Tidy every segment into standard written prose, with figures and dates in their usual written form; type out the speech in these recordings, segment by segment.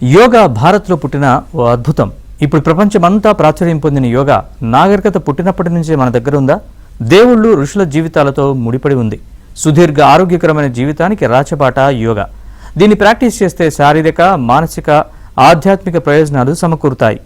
యోగా భారత్లో పుట్టిన ఓ అద్భుతం. ఇప్పుడు ప్రపంచమంతా ప్రాచుర్యం పొందిన యోగా నాగరికత పుట్టినప్పటి నుంచే మన దగ్గర ఉందా? దేవుళ్ళు ఋషుల జీవితాలతో ముడిపడి ఉంది. సుదీర్ఘ ఆరోగ్యకరమైన జీవితానికి రాచబాట యోగా. దీన్ని ప్రాక్టీస్ చేస్తే శారీరక, మానసిక, ఆధ్యాత్మిక ప్రయోజనాలు సమకూరుతాయి.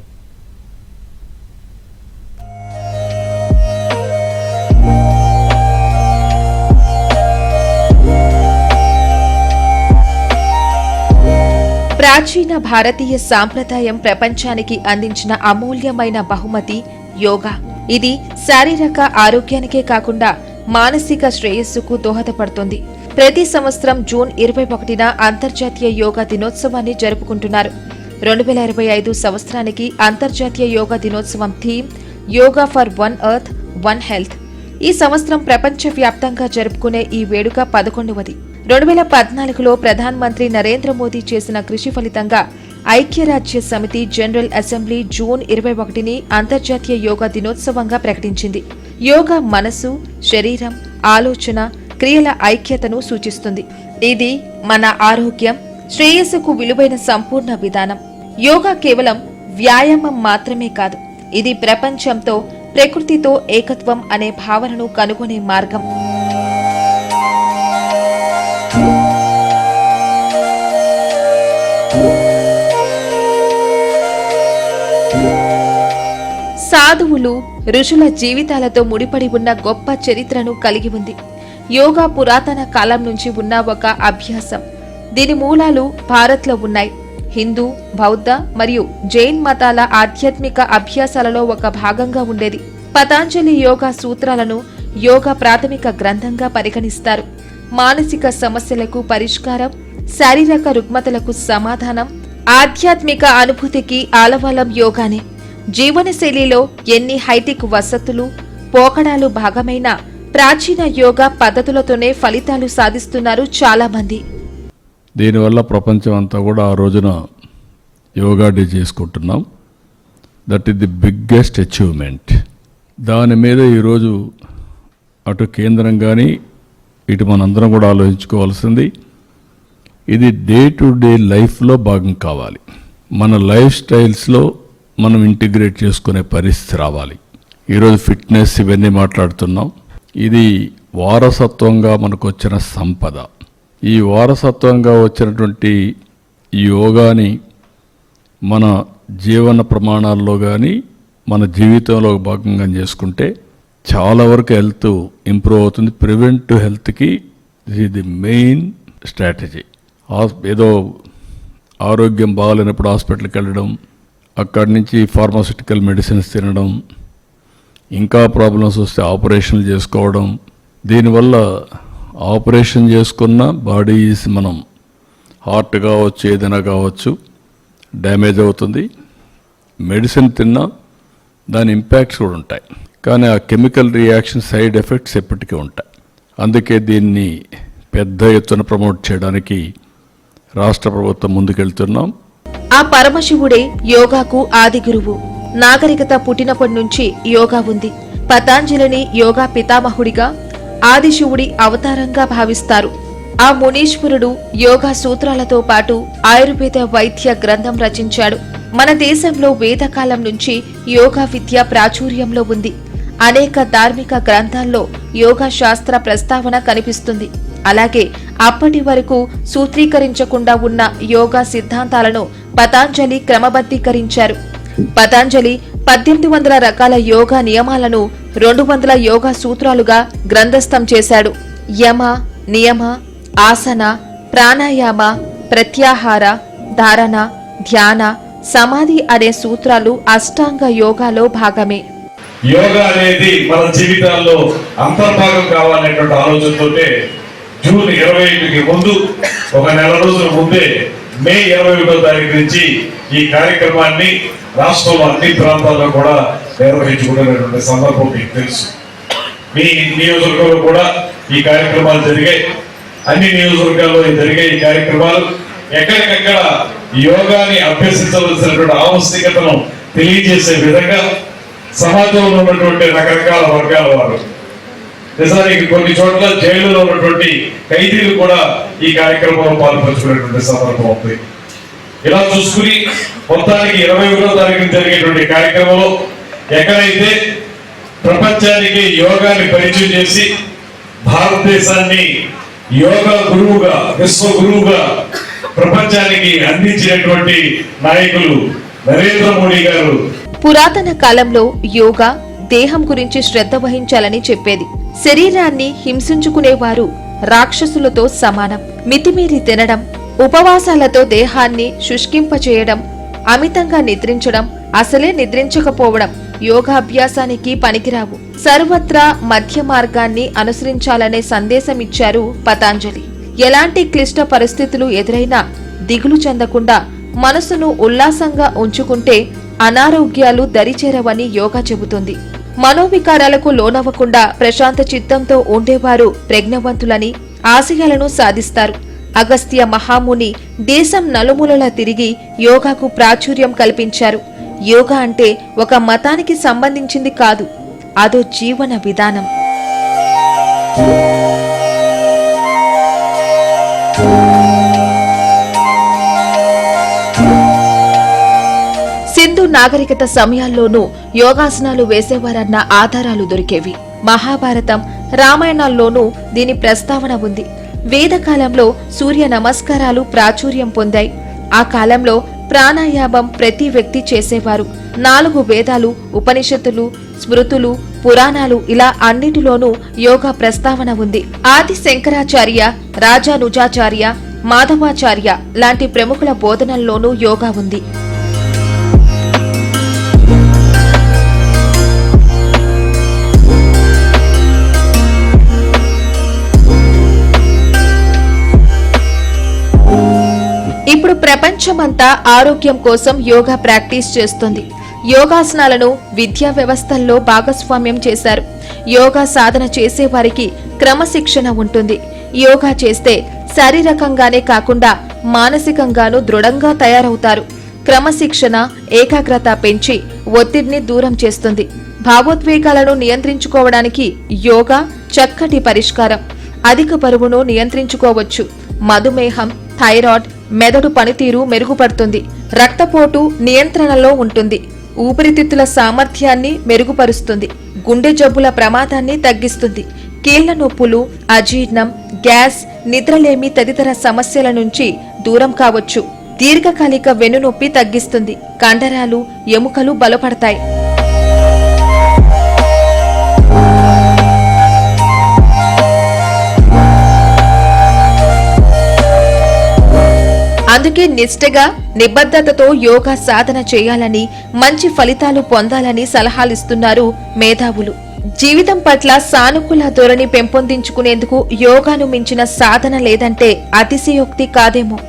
ప్రాచీన భారతీయ సాంప్రదాయం ప్రపంచానికి అందించిన అమూల్యమైన బహుమతి యోగా. ఇది శారీరక ఆరోగ్యానికే కాకుండా మానసిక శ్రేయస్సుకు దోహదపడుతుంది. ప్రతి సంవత్సరం జూన్ 21న అంతర్జాతీయ యోగా దినోత్సవాన్ని జరుపుకుంటున్నారు. 2025 సంవత్సరానికి అంతర్జాతీయ యోగా దినోత్సవం theme yoga for one earth one health. ఈ సంవత్సరం ప్రపంచవ్యాప్తంగా జరుపుకునే ఈ వేడుక 11వది. 2014లో ప్రధానమంత్రి నరేంద్ర మోదీ చేసిన కృషి ఫలితంగా ఐక్యరాజ్య సమితి జనరల్ అసెంబ్లీ జూన్ 21ని అంతర్జాతీయ యోగా దినోత్సవంగా ప్రకటించింది. యోగా మనసు, శరీరం, ఆలోచన, క్రియల ఐక్యతను సూచిస్తుంది. ఇది మన ఆరోగ్యం, శ్రేయస్సుకు విలువైన సంపూర్ణ విధానం. యోగా కేవలం వ్యాయామం మాత్రమే కాదు, ఇది ప్రపంచంతో, ప్రకృతితో ఏకత్వం అనే భావనను కనుగొనే మార్గం. సాధువులు, ఋషుల జీవితాలతో ముడిపడి ఉన్న గొప్ప చరిత్రను కలిగి ఉంది. యోగా పురాతన కాలం నుంచి ఉన్న ఒక అభ్యాసం. దీని మూలాలు భారత్లో ఉన్నాయి. హిందూ, బౌద్ధ మరియు జైన్ మతాల ఆధ్యాత్మిక అభ్యాసాలలో ఒక భాగంగా ఉండేది. పతాంజలి యోగా సూత్రాలను యోగా ప్రాథమిక గ్రంథంగా పరిగణిస్తారు. మానసిక సమస్యలకు పరిష్కారం, శారీరక రుగ్మతలకు సమాధానం, ఆధ్యాత్మిక అనుభూతికి ఆలవాలం యోగానే. జీవనశైలిలో ఎన్ని హైటెక్ వసతులు, పోకడాలు భాగమైన ప్రాచీన యోగా పద్ధతులతోనే ఫలితాలు సాధిస్తున్నారు చాలా మంది. దీనివల్ల ప్రపంచం అంతా కూడా ఆ రోజున యోగా డే చేసుకుంటున్నాం. That is the biggest achievement. దాని మీద ఈరోజు అటు కేంద్రం కానీ ఇటు మనందరం కూడా ఆలోచించుకోవాల్సింది. ఇది డే టు డే లైఫ్లో భాగం కావాలి. మన లైఫ్ స్టైల్స్లో మనం ఇంటిగ్రేట్ చేసుకునే పరిస్థితి రావాలి. ఈరోజు ఫిట్నెస్ ఇవన్నీ మాట్లాడుతున్నాం. ఇది వారసత్వంగా మనకు వచ్చిన సంపద. ఈ వారసత్వంగా వచ్చినటువంటి యోగాని మన జీవన ప్రమాణాల్లో కానీ మన జీవితంలో భాగంగా చేసుకుంటే చాలా వరకు హెల్త్ ఇంప్రూవ్ అవుతుంది. ప్రివెంటివ్ హెల్త్కి ఇది మెయిన్ స్ట్రాటజీ. ఏదో ఆరోగ్యం బాగాలేనప్పుడు హాస్పిటల్కి వెళ్ళడం, అక్కడి నుంచి ఫార్మాస్యూటికల్ మెడిసిన్స్ తినడం, ఇంకా ప్రాబ్లమ్స్ వస్తే ఆపరేషన్లు చేసుకోవడం. దీనివల్ల ఆపరేషన్ చేసుకున్న బాడీస్ మనం హార్ట్ కావచ్చు, ఏదైనా కావచ్చు, డ్యామేజ్ అవుతుంది. మెడిసిన్ తిన్నా దాని ఇంపాక్ట్స్ కూడా ఉంటాయి. కానీ ఆ కెమికల్ రియాక్షన్ సైడ్ ఎఫెక్ట్స్ ఎప్పటికీ ఉంటాయి. అందుకే దీన్ని పెద్ద ఎత్తున ప్రమోట్ చేయడానికి రాష్ట్ర ప్రభుత్వం ముందుకెళ్తున్నాం. ఆ పరమశివుడే యోగాకు ఆది గురువు. నాగరికత పుట్టినప్పటి నుంచి యోగా ఉంది. పతాంజలిని యోగా పితామహుడిగా, ఆదిశివుడి అవతారంగా భావిస్తారు. ఆ మునీశ్వరుడు యోగా సూత్రాలతో పాటు ఆయుర్వేద వైద్య గ్రంథం రచించాడు. మన దేశంలో వేదకాలం నుంచి యోగా విద్య ప్రాచుర్యంలో ఉంది. అనేక ధార్మిక గ్రంథాల్లో యోగా శాస్త్ర ప్రస్తావన కనిపిస్తుంది. అలాగే అప్పటి వరకు సూత్రీకరించకుండా ఉన్న యోగా సిద్ధాంతాలను పతాంజలి క్రమబద్ధీకరించారు. పతాంజలి 1800 రకాల యోగా నియమాలను 200 యోగా సూత్రాలుగా గ్రంథస్థం చేశాడు. యమ, నియమ, ఆసన, ప్రాణాయామ, ప్రత్యాహార, ధారణ, ధ్యాన, సమాధి అనే సూత్రాలు అష్టాంగ యోగాలో భాగమే. యోగా అనేది మన జీవితాల్లో అంతర్భాగం కావాలనేటువంటి ఆలోచనతోటే జూన్ 25కి ముందు ఒక నెల రోజుల ముందే మే 21వ తారీఖు నుంచి ఈ కార్యక్రమాన్ని రాష్ట్రంలో అన్ని ప్రాంతాల్లో కూడా నిర్వహించుకునేటువంటి సందర్భం మీకు తెలుసు. మీ నియోజకవర్గంలో కూడా ఈ కార్యక్రమాలు జరిగాయి. అన్ని నియోజకవర్గాల్లో జరిగే ఈ కార్యక్రమాలు ఎక్కడికక్కడ యోగాని అభ్యసించవలసినటువంటి ఆవశ్యకతను తెలియజేసే విధంగా సమాజంలో ఉన్నటువంటి రకరకాల వర్గాల వారు, నిజానికి కొన్ని చోట్ల జైలులో ఉన్నటువంటి ఖైదీలు కూడా ఈ కార్యక్రమంలో పాల్పంచుకునేటువంటి సందర్భం ఉంది. ఇలా చూసుకుని మొత్తానికి 21వ తారీఖున జరిగేటువంటి కార్యక్రమంలో ఎక్కడైతే ప్రపంచానికి యోగాని పరిచయం చేసి భారతదేశాన్ని యోగా గురువుగా, విశ్వ గురువుగా ప్రపంచానికి అందించినటువంటి నాయకులు నరేంద్ర మోడీ గారు పురాతన కాలంలో యోగా దేహం గురించి శ్రద్ధ వహించాలని చెప్పేది. శరీరాన్ని హింసించుకునేవారు రాక్షసులతో సమానం. మితిమీరి తినడం, ఉపవాసాలతో దేహాన్ని శుష్కింపచేయడం, అమితంగా నిద్రించడం, అసలే నిద్రించకపోవడం యోగాభ్యాసానికి పనికిరావు. సర్వత్రా మధ్య మార్గాన్ని అనుసరించాలనే సందేశమిచ్చారు పతాంజలి. ఎలాంటి క్లిష్ట పరిస్థితులు ఎదురైనా దిగులు చెందకుండా మనసును ఉల్లాసంగా ఉంచుకుంటే అనారోగ్యాలు దరిచేరవని యోగా చెబుతుంది. మనోవికారాలకు లోనవ్వకుండా ప్రశాంత చిత్తంతో ఉండేవారు ప్రజ్ఞవంతులని, ఆశయాలను సాధిస్తారు. అగస్త్య మహాముని దేశం నలుమూలలా తిరిగి యోగాకు ప్రాచుర్యం కల్పించారు. యోగా అంటే ఒక మతానికి సంబంధించింది కాదు, అదో జీవన విధానం. సింధు నాగరికత సమయాల్లోనూ యోగాసనాలు వేసేవారన్న ఆధారాలు దొరికేవి. మహాభారతం, రామాయణాల్లోనూ దీని ప్రస్తావన ఉంది. వేదకాలంలో సూర్య నమస్కారాలు ప్రాచుర్యం పొందాయి. ఆ కాలంలో ప్రాణాయామం ప్రతి వ్యక్తి చేసేవారు. 4 వేదాలు, ఉపనిషత్తులు, స్మృతులు, పురాణాలు ఇలా అన్నిటిలోనూ యోగా ప్రస్తావన ఉంది. ఆది శంకరాచార్య, రాజానుజాచార్య, మాధవాచార్య లాంటి ప్రముఖుల బోధనల్లోనూ యోగా ఉంది. ఇప్పుడు ప్రపంచమంతా ఆరోగ్యం కోసం యోగా ప్రాక్టీస్ చేస్తుంది. యోగాసనాలను విద్యా వ్యవస్థల్లో భాగస్వామ్యం చేశారు. యోగా సాధన చేసేవారికి క్రమశిక్షణ ఉంటుంది. యోగా చేస్తే శారీరకంగానే కాకుండా మానసికంగానూ దృఢంగా తయారవుతారు. క్రమశిక్షణ ఏకాగ్రత పెంచి ఒత్తిడిని దూరం చేస్తుంది. భావోద్వేగాలను నియంత్రించుకోవడానికి యోగా చక్కటి పరిష్కారం. అధిక బరువును నియంత్రించుకోవచ్చు. మధుమేహం, థైరాయిడ్, మెదడు పనితీరు మెరుగుపడుతుంది. రక్తపోటు నియంత్రణలో ఉంటుంది. ఊపిరితిత్తుల సామర్థ్యాన్ని మెరుగుపరుస్తుంది. గుండె జబ్బుల ప్రమాదాన్ని తగ్గిస్తుంది. కీళ్ల నొప్పులు, అజీర్ణం, గ్యాస్, నిద్రలేమి తదితర సమస్యల నుంచి దూరం కావచ్చు. దీర్ఘకాలిక వెన్నునొప్పి తగ్గిస్తుంది. కండరాలు, ఎముకలు బలపడతాయి. అందుకే నిష్ఠగా, నిబద్ధతతో యోగా సాధన చేయాలని, మంచి ఫలితాలు పొందాలని సలహాలిస్తున్నారు మేధావులు. జీవితం పట్ల సానుకూల ధోరణి పెంపొందించుకునేందుకు యోగాను మించిన సాధన లేదంటే అతిశయోక్తి కాదేమో.